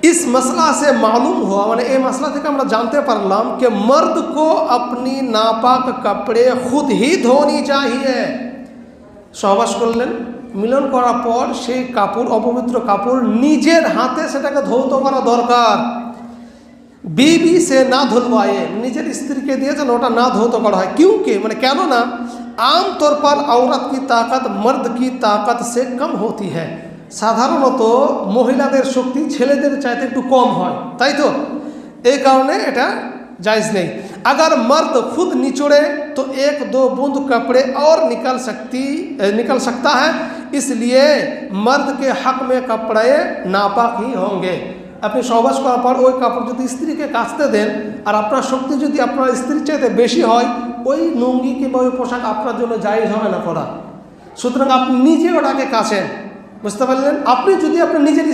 इस मसला से मालूम हुआ मैंने ये मसला थे আমরা जानते পারলাম कि मर्द को अपनी नापाक कपड़े खुद ही धोनी चाहिए। সহবাস করলেন, মিলন করার পর সেই কাপড় অপবিত্র কাপড় নিজের হাতে সেটাকে ধৌত করা দরকার। बीवी से ना धुलवाए, निजर स्त्री के दिए ओटा ना धौत करा है। क्योंकि मैंने क्या ना आम तौर पर औरत की ताकत मर्द की ताकत से कम होती है। সাধারণত মহিলাদের শক্তি ছেলেদের চাইতে একটু কম হয়, তাই তো? এই কারণে এটা जायज़ नहीं। अगर मर्द खुद निचोड़े तो एक दो बूंद कपड़े और निकल सकता है, इसलिए मर्द के हक में कपड़े नापाक ही होंगे। अपनी সহবাস করার পর ওই কাপড় যদি স্ত্রীকে কাচতে দেন আর আপনার শক্তি যদি আপনার স্ত্রীর চাইতে বেশি হয়, ওই লুঙ্গি কিংবা ওই পোশাক আপনার জন্য জায়েজ হবে না পরা। সুতরাং আপনি নিজে ওটাকে কাচেন, বুঝতে পারলেন? আপনি যদি আপনার নিজের